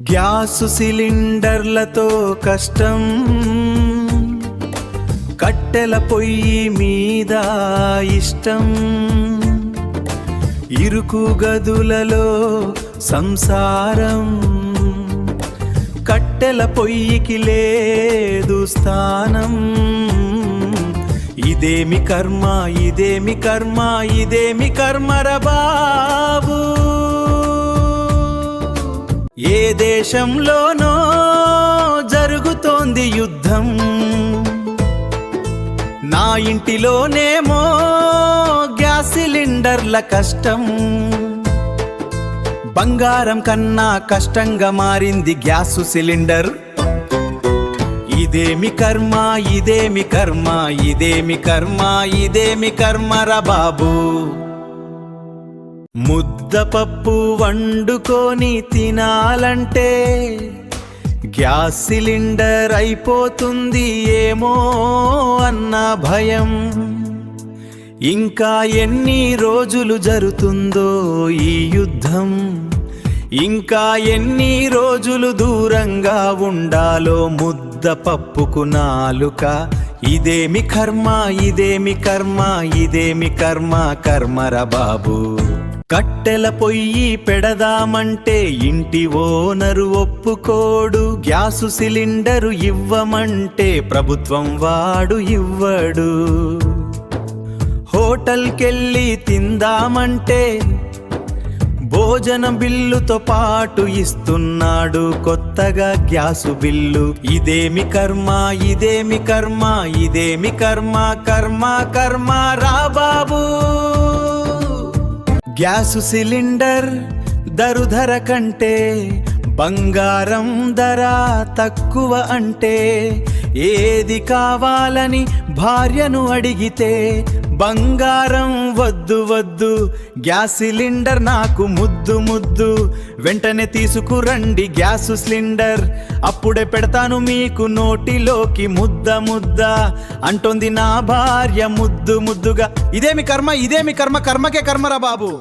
Gas సిలిండర్లతో కష్టం, కట్టెల పొయ్యి మీద ఇష్టం, ఇరుకు గదులలో సంసారం, కట్టెల పొయ్యికి లేదు స్థానం. ఇదేమి కర్మ, ఇదేమి కర్మ, ఇదేమి కర్మరా బాబు. ఏ దేశంలోనో జరుగుతోంది యుద్ధం, నా ఇంటిలోనేమో గ్యాస్ సిలిండర్ల కష్టం. బంగారం కన్నా కష్టంగా మారింది గ్యాసు సిలిండర్. ఇదేమి కర్మ, ఇదేమి కర్మ, ఇదేమి కర్మ, ఇదేమి కర్మరా బాబు. ముద్దపప్పు వండుకొని తినాలంటే గ్యాస్ సిలిండర్ అయిపోతుంది ఏమో అన్న భయం. ఇంకా ఎన్ని రోజులు జరుగుతుందో ఈ యుద్ధం, ఇంకా ఎన్ని రోజులు దూరంగా ఉండాలో ముద్దపప్పుకు నాలుక. ఇదేమి కర్మ, ఇదేమి కర్మ, ఇదేమి కర్మ, కర్మరా బాబు. కట్టెల పొయ్యి పెడదామంటే ఇంటి ఓనరు ఒప్పుకోడు, గ్యాసు సిలిండరు ఇవ్వమంటే ప్రభుత్వం వాడు ఇవ్వడు. హోటల్కెళ్ళి తిందామంటే భోజన బిల్లుతో పాటు ఇస్తున్నాడు కొత్తగా గ్యాసు బిల్లు. ఇదేమి కర్మ, ఇదేమి కర్మ, ఇదేమి కర్మ, కర్మ కర్మ రా బాబు. గ్యాసు సిలిండర్ ధర కంటే బంగారం ధర తక్కువ అంటే, ఏది కావాలని భార్యను అడిగితే బంగారం వద్దు వద్దు, గ్యాస్ సిలిండర్ నాకు ముద్దు ముద్దు. వెంటనే తీసుకురండి గ్యాసు సిలిండర్, అప్పుడే పెడతాను మీకు నోటిలోకి ముద్ద ముద్ద అంటోంది నా భార్య ముద్దు ముద్దుగా. ఇదేమి కర్మ, ఇదేమి కర్మ, కర్మకే కర్మరా బాబు.